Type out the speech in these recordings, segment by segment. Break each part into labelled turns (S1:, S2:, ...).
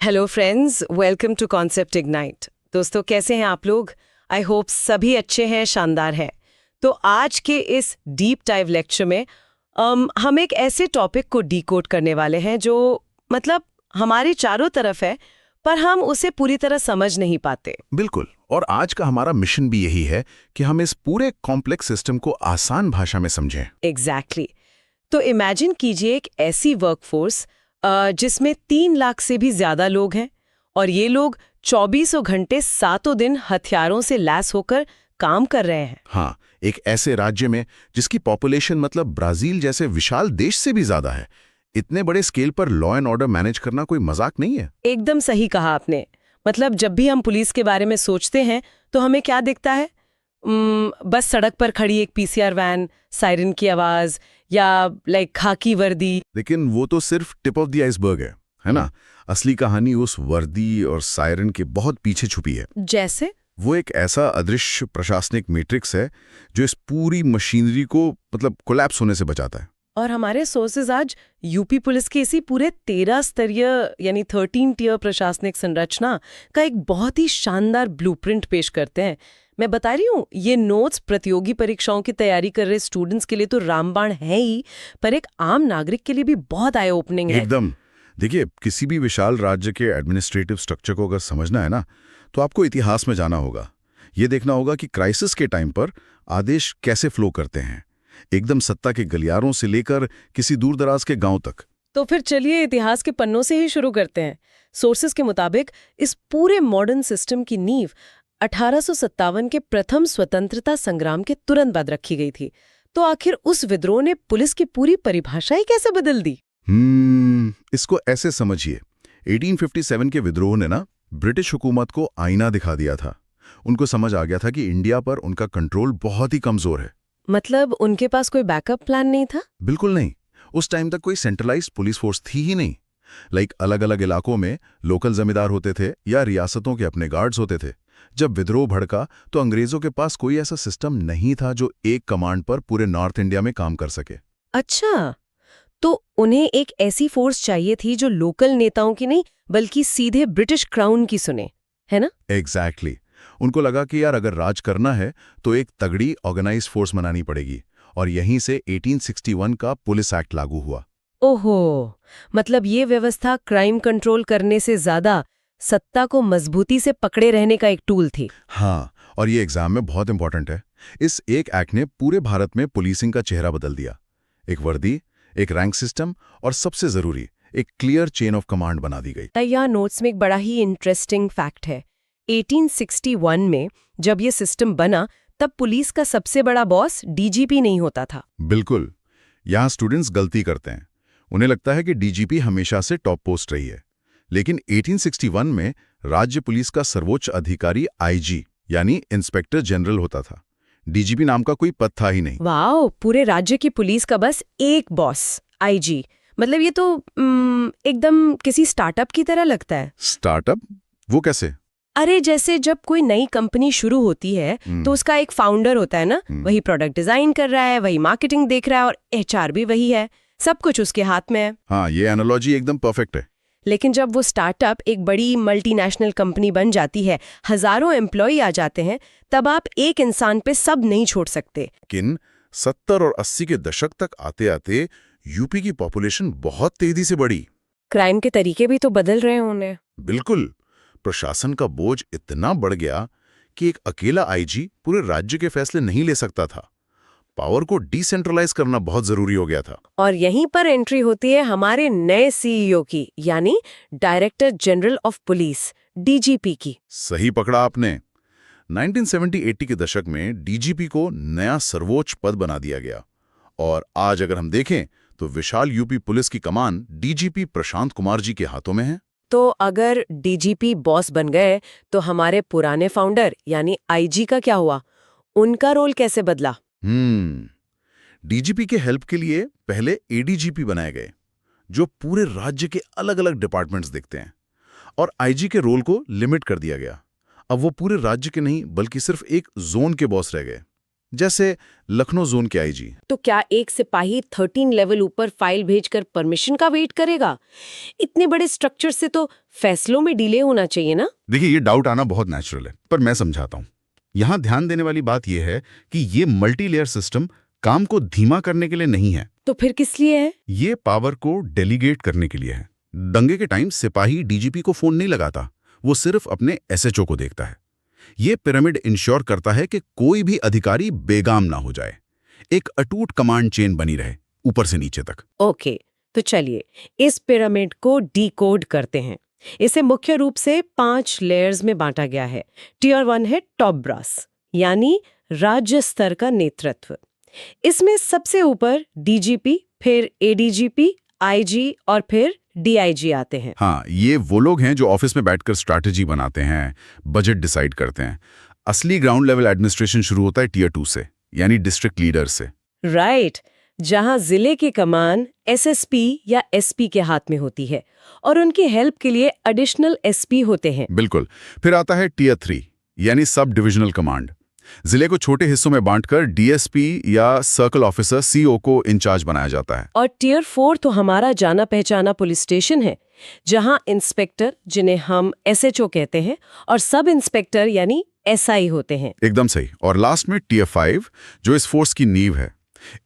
S1: Hello friends, welcome to Concept Ignite. दोस्तों, कैसे हैं आप लोग? आई होप सभी अच्छे हैं, शानदार हैं। तो आज के इस डीप डाइव लेक्चर में हम एक ऐसे टॉपिक को डीकोड करने वाले हैं जो मतलब हमारे चारों तरफ है, पर हम उसे पूरी तरह समझ नहीं पाते।
S2: बिल्कुल। और आज का हमारा मिशन भी यही है कि हम इस पूरे कॉम्प्लेक्स सिस्टम को आसान भाषा में समझें।
S1: एग्जैक्टली। तो इमेजिन कीजिए एक ऐसी वर्कफोर्स जिसमें 3 लाख से भी ज्यादा लोग हैं, और ये लोग 24 घंटे 7 दिन हथियारों से लैस होकर काम कर रहे हैं।
S2: हाँ, एक ऐसे राज्य में जिसकी पॉपुलेशन मतलब ब्राजील जैसे विशाल देश से भी ज्यादा है। इतने बड़े स्केल पर लॉ एंड ऑर्डर मैनेज करना कोई मजाक नहीं है।
S1: एकदम सही कहा आपने। मतलब जब भी हम पुलिस के बारे में सोचते हैं तो हमें क्या दिखता है? बस सड़क पर खड़ी एक पीसीआर वैन, सायरन की आवाज या खाकी वर्दी।
S2: लेकिन वो तो सिर्फ टिप ऑफ द आइसबर्ग है ना? असली कहानी उस वर्दी और सायरन के बहुत पीछे छुपी है।
S1: जैसे?
S2: वो एक ऐसा अदृश्य प्रशासनिक मैट्रिक्स है जो इस पूरी मशीनरी को मतलब कोलैप्स होने से बचाता है।
S1: और हमारे सोर्सेज आज यूपी पुलिस के इसी पूरे 13 स्तरीय यानी 13 टियर प्रशासनिक संरचना का एक बहुत ही शानदार ब्लूप्रिंट पेश करते हैं। मैं बता रही हूँ, ये नोट्स प्रतियोगी परीक्षाओं की तैयारी कर रहे स्टूडेंट्स के लिए तो रामबाण है ही, पर एक आम नागरिक के लिए भी बहुत आई ओपनिंग है।
S2: एकदम। देखिए, किसी भी विशाल राज्य के एडमिनिस्ट्रेटिव स्ट्रक्चर को अगर समझना है ना, तो आपको इतिहास में जाना होगा। ये देखना होगा कि क्राइसिस के टाइम पर आदेश कैसे फ्लो करते हैं, एकदम सत्ता के गलियारों से लेकर किसी दूर दराज के गांव तक।
S1: तो फिर चलिए इतिहास के पन्नों से ही शुरू करते हैं। सोर्सेज के मुताबिक इस पूरे मॉडर्न सिस्टम की नींव 1857 के प्रथम स्वतंत्रता संग्राम के तुरंत बाद रखी गई थी। तो आखिर उस विद्रोह ने पुलिस की पूरी परिभाषा ही कैसे बदल दी?
S2: इसको ऐसे समझिए, 1857 के विद्रोह ने ना ब्रिटिश हुकूमत को आईना दिखा दिया था। उनको समझ आ गया था कि इंडिया पर उनका कंट्रोल बहुत ही कमजोर है।
S1: मतलब उनके पास कोई बैकअप प्लान नहीं था?
S2: बिल्कुल नहीं। उस टाइम तक कोई सेंट्रलाइज्ड पुलिस फोर्स थी ही नहीं। अलग अलग इलाकों में लोकल जमींदार होते थे या रियासतों के अपने गार्ड्स होते थे। जब विद्रोह भड़का तो अंग्रेजों के पास कोई ऐसा सिस्टम नहीं था जो एक कमांड पर पूरे नॉर्थ इंडिया में काम कर सके।
S1: अच्छा, तो उन्हें एक ऐसी फोर्स चाहिए थी जो लोकल नेताओं की नहीं बल्कि सीधे ब्रिटिश क्राउन की सुने, है ना?
S2: एग्जैक्टली। उनको लगा कि यार अगर राज करना है तो एक तगड़ी ऑर्गेनाइज्ड फोर्स बनानी पड़ेगी, और यहीं से 1861 का पुलिस एक्ट लागू हुआ।
S1: ओहो, मतलब ये व्यवस्था क्राइम कंट्रोल करने से ज्यादा सत्ता को मजबूती से पकड़े रहने का एक टूल थी।
S2: हाँ, और ये एग्जाम में बहुत इंपॉर्टेंट है। इस एक एक्ट ने पूरे भारत में पुलिसिंग का चेहरा बदल दिया। एक वर्दी, एक रैंक सिस्टम और सबसे जरूरी एक क्लियर चेन ऑफ कमांड बना दी गई।
S1: यहाँ नोट्स में एक बड़ा ही इंटरेस्टिंग फैक्ट है। 1861 में जब ये सिस्टम बना तब पुलिस का सबसे बड़ा बॉस डीजीपी नहीं होता था।
S2: बिल्कुल। यहाँ स्टूडेंट्स गलती करते हैं। उन्हें लगता है कि डीजीपी हमेशा से टॉप पोस्ट रही है, लेकिन 1861 में राज्य पुलिस का सर्वोच्च अधिकारी आईजी यानी इंस्पेक्टर जनरल होता था। डीजीपी नाम का कोई पद था ही नहीं।
S1: वाओ, पूरे राज्य की पुलिस का बस एक बॉस, आईजी। मतलब ये तो एकदम किसी स्टार्टअप की तरह लगता है।
S2: स्टार्टअप? वो कैसे?
S1: अरे जैसे जब कोई नई कंपनी शुरू होती है तो उसका एक फाउंडर होता है ना, वही प्रोडक्ट डिजाइन कर रहा है, वही मार्केटिंग देख रहा है, और एचआर भी वही है। सब कुछ उसके हाथ में है।
S2: हाँ, ये एनालॉजी एकदम परफेक्ट है।
S1: लेकिन जब वो स्टार्टअप एक बड़ी मल्टीनेशनल कंपनी बन जाती है, हजारों एम्प्लॉय आ जाते हैं, तब आप एक इंसान पे सब नहीं छोड़ सकते।
S2: लेकिन 70 और 80 के दशक तक आते आते यूपी की पॉपुलेशन बहुत तेजी से बढ़ी।
S1: क्राइम के तरीके भी तो बदल रहे होंगे।
S2: बिल्कुल। प्रशासन का बोझ इतना बढ़ गया कि एक अकेला आईजी पूरे राज्य के फैसले नहीं ले सकता था। पावर को डिसेंट्रलाइज करना बहुत जरूरी हो गया था।
S1: और यहीं पर एंट्री होती है हमारे नए सीईओ की, यानी director general of police, DGP की।
S2: सही पकड़ा आपने। 1970-80 के दशक में डीजीपी को नया सर्वोच्च पद बना दिया गया, और आज अगर हम देखें तो विशाल यूपी पुलिस की कमान डीजीपी प्रशांत कुमार जी के हाथों में है।
S1: तो अगर डीजीपी बॉस बन गए तो हमारे पुराने फाउंडर यानी आईजी का क्या हुआ? उनका रोल कैसे बदला?
S2: डीजीपी के हेल्प के लिए पहले एडीजीपी बनाए गए, जो पूरे राज्य के अलग अलग डिपार्टमेंट्स देखते हैं, और आईजी के रोल को लिमिट कर दिया गया। अब वो पूरे राज्य के नहीं बल्कि सिर्फ एक जोन के बॉस रह गए। जैसे लखनऊ जोन के आईजी।
S1: तो क्या एक सिपाही 13 लेवल ऊपर फाइल भेजकर परमिशन का वेट करेगा? इतने बड़े स्ट्रक्चर से तो फैसलों में डिले होना चाहिए ना?
S2: देखिए, ये डाउट आना बहुत नेचुरल है, पर मैं समझाता हूँ। यहाँ ध्यान देने वाली बात यह है कि ये मल्टी लेयर सिस्टम काम को धीमा करने के लिए नहीं है।
S1: तो फिर किस लिए है?
S2: ये पावर को डेलीगेट करने के लिए है। दंगे के टाइम सिपाही डीजीपी को फोन नहीं लगाता, वो सिर्फ अपने एसएचओ को देखता है। ये पिरामिड इंश्योर करता है कि कोई भी अधिकारी बेगाम ना हो जाए, एक अटूट कमांड चेन बनी रहे ऊपर से नीचे तक।
S1: ओके, तो चलिए इस पिरामिड को डिकोड करते हैं। इसे मुख्य रूप से 5 लेयर्स में बांटा गया है। टियर 1 है टॉप ब्रास, यानी राज्य स्तर का नेतृत्व। इसमें सबसे ऊपर डीजीपी, फिर एडीजीपी, आईजी और फिर डीआईजी आते हैं।
S2: हाँ, ये वो लोग हैं जो ऑफिस में बैठकर स्ट्रैटेजी बनाते हैं, बजट डिसाइड करते हैं। असली ग्राउंड लेवल एडमिनिस्ट्रेशन शुरू होता है टियर 2 से, यानी डिस्ट्रिक्ट लीडर से।
S1: राइट, जहां जिले की कमान एसएसपी या एसपी के हाथ में होती है और उनकी हेल्प के लिए एडिशनल एसपी होते हैं।
S2: बिल्कुल। फिर आता है टियर 3, यानी सब डिविजनल कमांड। जिले को छोटे हिस्सों में बांटकर डीएसपी या सर्कल ऑफिसर सीओ को इंचार्ज बनाया जाता है।
S1: और टियर 4 तो हमारा जाना पहचाना पुलिस स्टेशन है, जहां इंस्पेक्टर, जिन्हें हम एसएचओ कहते हैं, और सब इंस्पेक्टर यानी एसआई होते हैं।
S2: एकदम सही। और लास्ट में टियर 5, जो इस फोर्स की नींव है,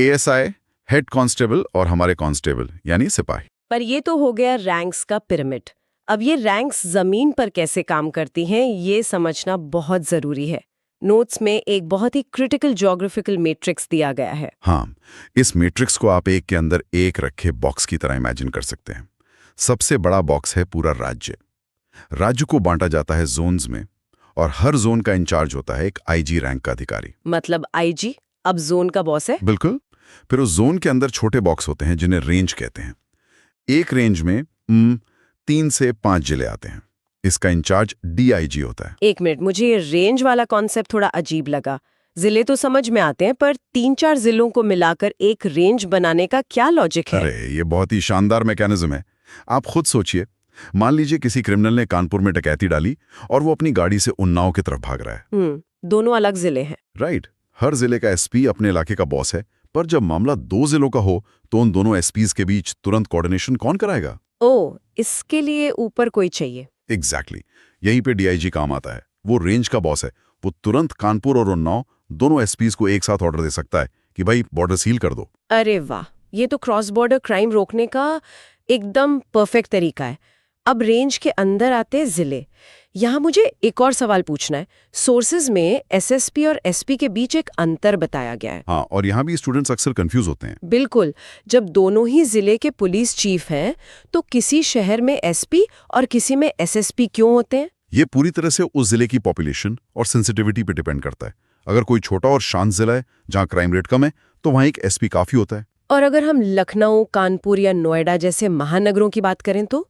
S2: एएसआई, हेड कांस्टेबल और हमारे कांस्टेबल यानी सिपाही।
S1: पर ये तो हो गया रैंक्स का पिरामिड। अब ये रैंक्स जमीन पर कैसे काम करती हैं, ये समझना बहुत जरूरी है। नोट्स में एक बहुत ही क्रिटिकल ज्योग्राफिकल मैट्रिक्स दिया गया है।
S2: हाँ, इस मैट्रिक्स को आप एक के अंदर एक रखे बॉक्स की तरह इमेजिन कर सकते हैं। सबसे बड़ा बॉक्स है पूरा राज्य। राज्य को बांटा जाता है जोन्स में, और हर जोन का इंचार्ज होता है एक आईजी रैंक का अधिकारी।
S1: मतलब आईजी अब जोन का बॉस है?
S2: बिल्कुल। फिर उस जोन के अंदर छोटे बॉक्स होते हैं जिन्हें रेंज कहते हैं। एक रेंज में 3 से 5 जिले आते हैं। इसका इंचार्ज डीआईजी होता है।
S1: एक मिनट, मुझे ये रेंज वाला कॉन्सेप्ट थोड़ा अजीब लगा। जिले तो समझ में आते हैं, पर 3-4 जिलों को मिलाकर एक रेंज बनाने का क्या लॉजिक है?
S2: अरे, ये बहुत ही शानदार मैकेनिज्म है। आप खुद सोचिए, मान लीजिए किसी क्रिमिनल ने कानपुर में डकैती डाली और वो अपनी गाड़ी से उन्नाव की तरफ भाग रहा है।
S1: दोनों अलग जिले हैं।
S2: राइट। हर जिले का एसपी अपने इलाके का बॉस है, पर जब मामला 2 जिलों का हो तो उन दोनों एसपीज के बीच तुरंत कोऑर्डिनेशन कौन कराएगा?
S1: ओह, इसके लिए ऊपर कोई चाहिए।
S2: एग्जैक्टली। यहीं पे डीआईजी काम आता है। वो रेंज का बॉस है। वो तुरंत कानपुर और उन्नाव दोनों एसपीज को एक साथ ऑर्डर दे सकता है कि भाई बॉर्डर सील कर दो।
S1: अरे वाह, ये तो क्रॉस बॉर्डर क्राइम रोकने का एकदम परफेक्ट तरीका है। अब रेंज के अंदर आते हैं जिले। यहाँ मुझे एक और सवाल पूछना है। सोर्सेज में एसएसपी और एसपी के बीच एक अंतर बताया गया है।
S2: हाँ, और यहाँ भी स्टूडेंट्स अक्सर कंफ्यूज होते हैं।
S1: बिल्कुल। जब दोनों ही जिले के पुलिस चीफ हैं, तो किसी शहर में एसपी और किसी में एसएसपी क्यों होते हैं?
S2: ये पूरी तरह से उस जिले की पॉपुलेशन और सेंसिटिविटी पे डिपेंड करता है। अगर कोई छोटा और शांत जिला है जहाँ क्राइम रेट कम है, तो वहाँ एक एसपी काफी होता है।
S1: और अगर हम लखनऊ, कानपुर या नोएडा जैसे महानगरों की बात करें तो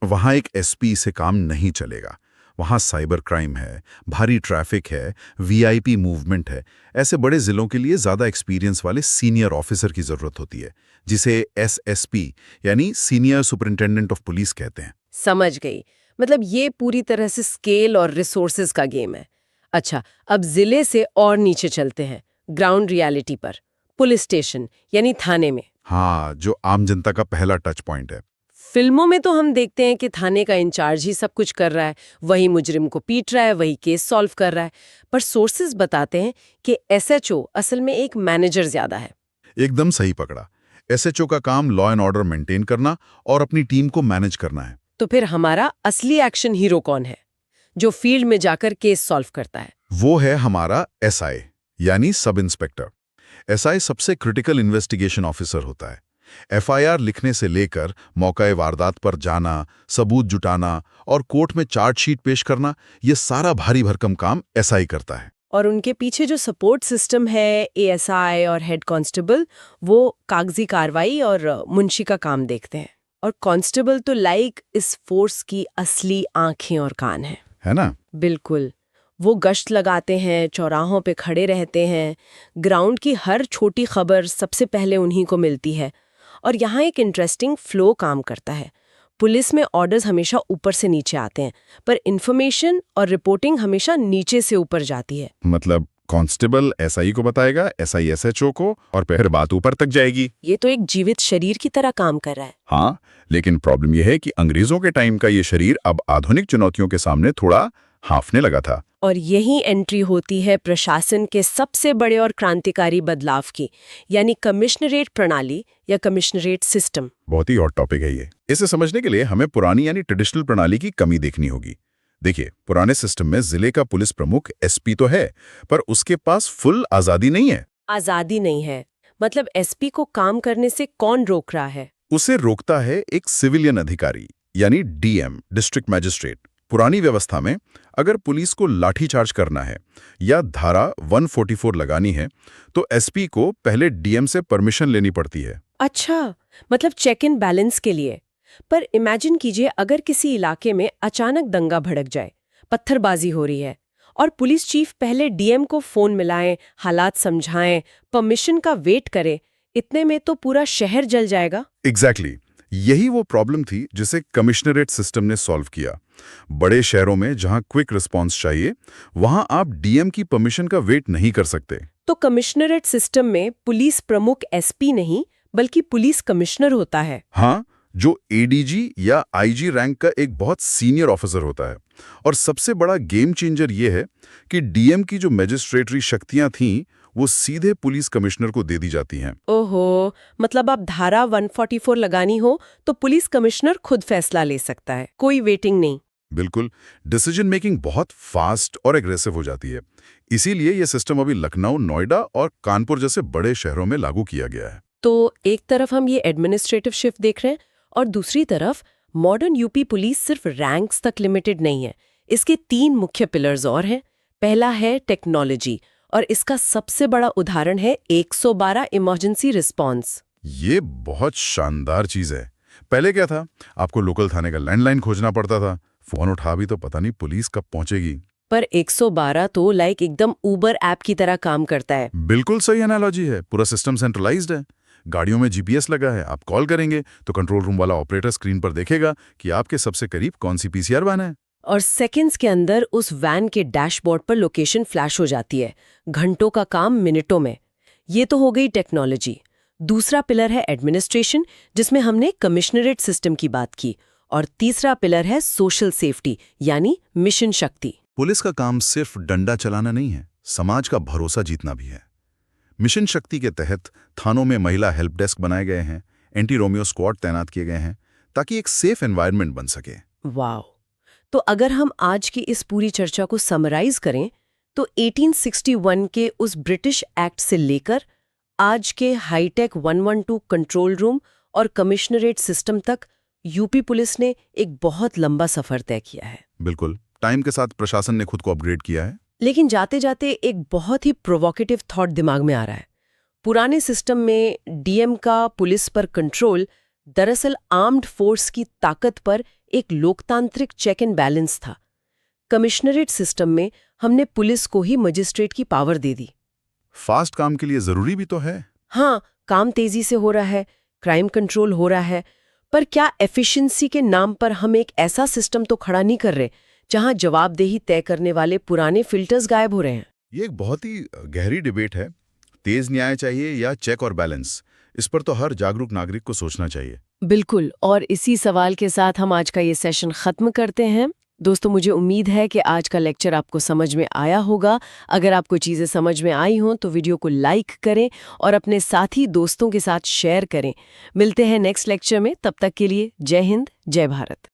S2: वहाँ एक एसपी से काम नहीं चलेगा। वहाँ साइबर क्राइम है, भारी ट्रैफिक है, वीआईपी मूवमेंट है। ऐसे बड़े जिलों के लिए ज्यादा एक्सपीरियंस वाले सीनियर ऑफिसर की जरूरत होती है, जिसे एसएसपी यानी सीनियर सुपरिंटेंडेंट ऑफ पुलिस कहते हैं।
S1: समझ गई। मतलब ये पूरी तरह से स्केल और रिसोर्सेज का गेम है। अच्छा, अब जिले से और नीचे चलते हैं, ग्राउंड रियलिटी पर, पुलिस स्टेशन यानी थाने में।
S2: हाँ, जो आम जनता का पहला टच पॉइंट है।
S1: फिल्मों में तो हम देखते हैं कि थाने का इंचार्ज ही सब कुछ कर रहा है, वही मुजरिम को पीट रहा है, वही केस सॉल्व कर रहा है। पर सोर्सेज बताते हैं कि एसएचओ असल में एक मैनेजर ज्यादा है।
S2: एकदम सही पकड़ा। एसएचओ का काम लॉ एंड ऑर्डर मेंटेन करना और अपनी टीम को मैनेज करना है।
S1: तो फिर हमारा असली एक्शन हीरो कौन है, जो फील्ड में जाकर केस सॉल्व करता है?
S2: वो है हमारा एसआई यानी सब इंस्पेक्टर। एसआई सबसे क्रिटिकल इन्वेस्टिगेशन ऑफिसर होता है। एफआईआर लिखने से लेकर मौके वारदात पर जाना, सबूत जुटाना और कोर्ट में चार्जशीट पेश करना, ये सारा भारी भरकम काम एसआई करता है।
S1: और उनके पीछे जो सपोर्ट सिस्टम है, एएसआई और हेड कांस्टेबल, वो कागजी कार्रवाई और मुंशी का काम देखते हैं। और कांस्टेबल तो लाइक इस फोर्स की असली आंखें और कान है
S2: ना?
S1: बिल्कुल। वो गश्त लगाते हैं, चौराहों पे खड़े रहते हैं, ग्राउंड की हर छोटी खबर सबसे पहले उन्हीं को मिलती है। और यहाँ एक इंटरेस्टिंग फ्लो काम करता है। पुलिस में ऑर्डर्स हमेशा ऊपर से नीचे आते हैं, पर इन्फॉर्मेशन और रिपोर्टिंग हमेशा नीचे से ऊपर जाती है।
S2: मतलब
S3: कांस्टेबल एसआई को बताएगा, एसआई एसएचओ को, और फिर बात ऊपर तक जाएगी।
S4: ये तो एक जीवित शरीर की तरह काम कर रहा है।
S3: हाँ, लेकिन प्रॉब्लम यह है कि अंग्रेजों के टाइम का ये शरीर अब आधुनिक चुनौतियों के सामने थोड़ा हांफने लगा था।
S4: और यही एंट्री होती है प्रशासन के सबसे बड़े और क्रांतिकारी बदलाव की, यानी कमिश्नरेट प्रणाली या कमिश्नरेट सिस्टम।
S3: बहुत ही हॉट टॉपिक है ये। इसे समझने के लिए हमें पुरानी यानी ट्रेडिशनल प्रणाली की कमी देखनी होगी। देखिए, पुराने सिस्टम में जिले का पुलिस प्रमुख एसपी तो है, पर उसके पास फुल आजादी नहीं है।
S4: आजादी नहीं है मतलब एसपी को काम करने से कौन रोक रहा है?
S3: उसे रोकता है एक सिविलियन अधिकारी यानी डीएम, डिस्ट्रिक्ट मैजिस्ट्रेट। पुरानी व्यवस्था में अगर पुलिस को लाठीचार्ज करना है या धारा 144 लगानी है तो एसपी को पहले डीएम से परमिशन लेनी पड़ती है।
S4: अच्छा, मतलब चेक इन बैलेंस के लिए। पर इमेजिन कीजिए अगर किसी इलाके में अचानक दंगा भड़क जाए, पत्थरबाजी हो रही है और पुलिस चीफ पहले डीएम को फोन मिलाएं, हालात समझाएं, परमिशन का वेट करे, इतने में तो पूरा शहर जल जाएगा।
S3: एग्जैक्टली यही वो प्रॉब्लम थी जिसे कमिश्नरेट सिस्टम ने सॉल्व किया। बड़े शहरों में जहां क्विक रिस्पांस चाहिए, वहां आप डीएम की परमिशन का वेट नहीं कर सकते।
S4: तो कमिश्नरेट सिस्टम में पुलिस प्रमुख एसपी नहीं बल्कि पुलिस कमिश्नर होता है।
S3: हाँ, जो एडीजी या आईजी रैंक का एक बहुत सीनियर ऑफिसर होता है। और सबसे बड़ा गेम चेंजर ये है कि डीएम की जो मैजिस्ट्रेटरी शक्तियां थीं वो सीधे पुलिस कमिश्नर को दे दी जाती हैं।
S4: ओहो, मतलब अब धारा 144 लगानी हो तो पुलिस कमिश्नर खुद फैसला ले सकता है, कोई वेटिंग नहीं।
S3: बिल्कुल, डिसीजन मेकिंग बहुत फास्ट और एग्रेसिव हो जाती है। इसीलिए यह सिस्टम अभी लखनऊ, नोएडा और कानपुर जैसे बड़े शहरों में लागू किया गया है।
S4: तो एक तरफ हम ये एडमिनिस्ट्रेटिव शिफ्ट देख रहे हैं और दूसरी तरफ मॉडर्न यूपी पुलिस सिर्फ रैंक्स तक लिमिटेड नहीं है। इसके 3 मुख्य पिलर्स और हैं। पहला है टेक्नोलॉजी और इसका सबसे बड़ा उदाहरण है 112 इमरजेंसी रिस्पॉन्स।
S3: ये बहुत शानदार चीज है। पहले क्या था, आपको लोकल थाने का लैंडलाइन खोजना पड़ता था, फोन उठा भी तो पता नहीं पुलिस कब पहुंचेगी।
S4: पर 112 तो लाइक एकदम उबर ऐप की तरह काम करता है।
S3: बिल्कुल सही एनालॉजी है। पूरा सिस्टम सेंट्रलाइज्ड है। गाड़ियों में जीपीएस लगा है। आप कॉल करेंगे तो कंट्रोल रूम वाला ऑपरेटर स्क्रीन पर देखेगा कि आपके सबसे करीब कौन सी पीसीआर वैन है।
S4: और सेकंड्स के अंदर उस वैन के डैशबोर्ड पर लोकेशन फ्लैश हो जाती है। घंटों का काम मिनटों में। ये तो हो गई टेक्नोलॉजी। दूसरा पिलर है एडमिनिस्ट्रेशन, जिसमें हमने कमिश्नरेट सिस्टम की बात की। और तीसरा पिलर है सोशल सेफ्टी यानी मिशन शक्ति।
S2: पुलिस का काम सिर्फ डंडा चलाना नहीं है, समाज का भरोसा जीतना भी है। मिशन शक्ति के तहत थानों में महिला हेल्प डेस्क बनाए गए हैं, एंटी रोमियो स्क्वाड तैनात किए गए हैं ताकि एक सेफ एनवायरनमेंट बन सके।
S4: वाह! तो अगर हम आज की इस पूरी चर्चा को समराइज करें तो 1861 के उस ब्रिटिश एक्ट से लेकर आज के हाईटेक 112 कंट्रोल रूम और कमिश्नरेट सिस्टम तक यूपी पुलिस ने एक बहुत लंबा सफर तय किया है।
S2: बिल्कुल, टाइम के साथ प्रशासन ने खुद को अपग्रेड किया है।
S4: लेकिन जाते जाते एक बहुत ही प्रोवोकेटिव थॉट दिमाग में आ रहा है। पुराने सिस्टम में डीएम का पुलिस पर कंट्रोल दरअसल आर्म्ड फोर्स की ताकत पर एक लोकतांत्रिक चेक एंड बैलेंस था। कमिश्नरेट सिस्टम में हमने पुलिस को ही मजिस्ट्रेट की पावर दे दी।
S2: फास्ट काम के लिए जरूरी भी तो है।
S4: हाँ, काम तेजी से हो रहा है, क्राइम कंट्रोल हो रहा है, पर क्या एफिशिएंसी के नाम पर हम एक ऐसा सिस्टम तो खड़ा नहीं कर रहे जहां जवाबदेही तय करने वाले पुराने फिल्टर्स गायब हो रहे हैं?
S2: ये एक बहुत ही गहरी डिबेट है। तेज न्याय चाहिए या चेक और बैलेंस, इस पर तो हर जागरूक नागरिक को सोचना चाहिए।
S4: बिल्कुल, और इसी सवाल के साथ हम आज का ये सेशन खत्म करते हैं। दोस्तों, मुझे उम्मीद है कि आज का लेक्चर आपको समझ में आया होगा। अगर आपको चीज़ें समझ में आई हों तो वीडियो को लाइक करें और अपने साथी दोस्तों के साथ शेयर करें। मिलते हैं नेक्स्ट लेक्चर में, तब तक के लिए जय हिंद, जय भारत।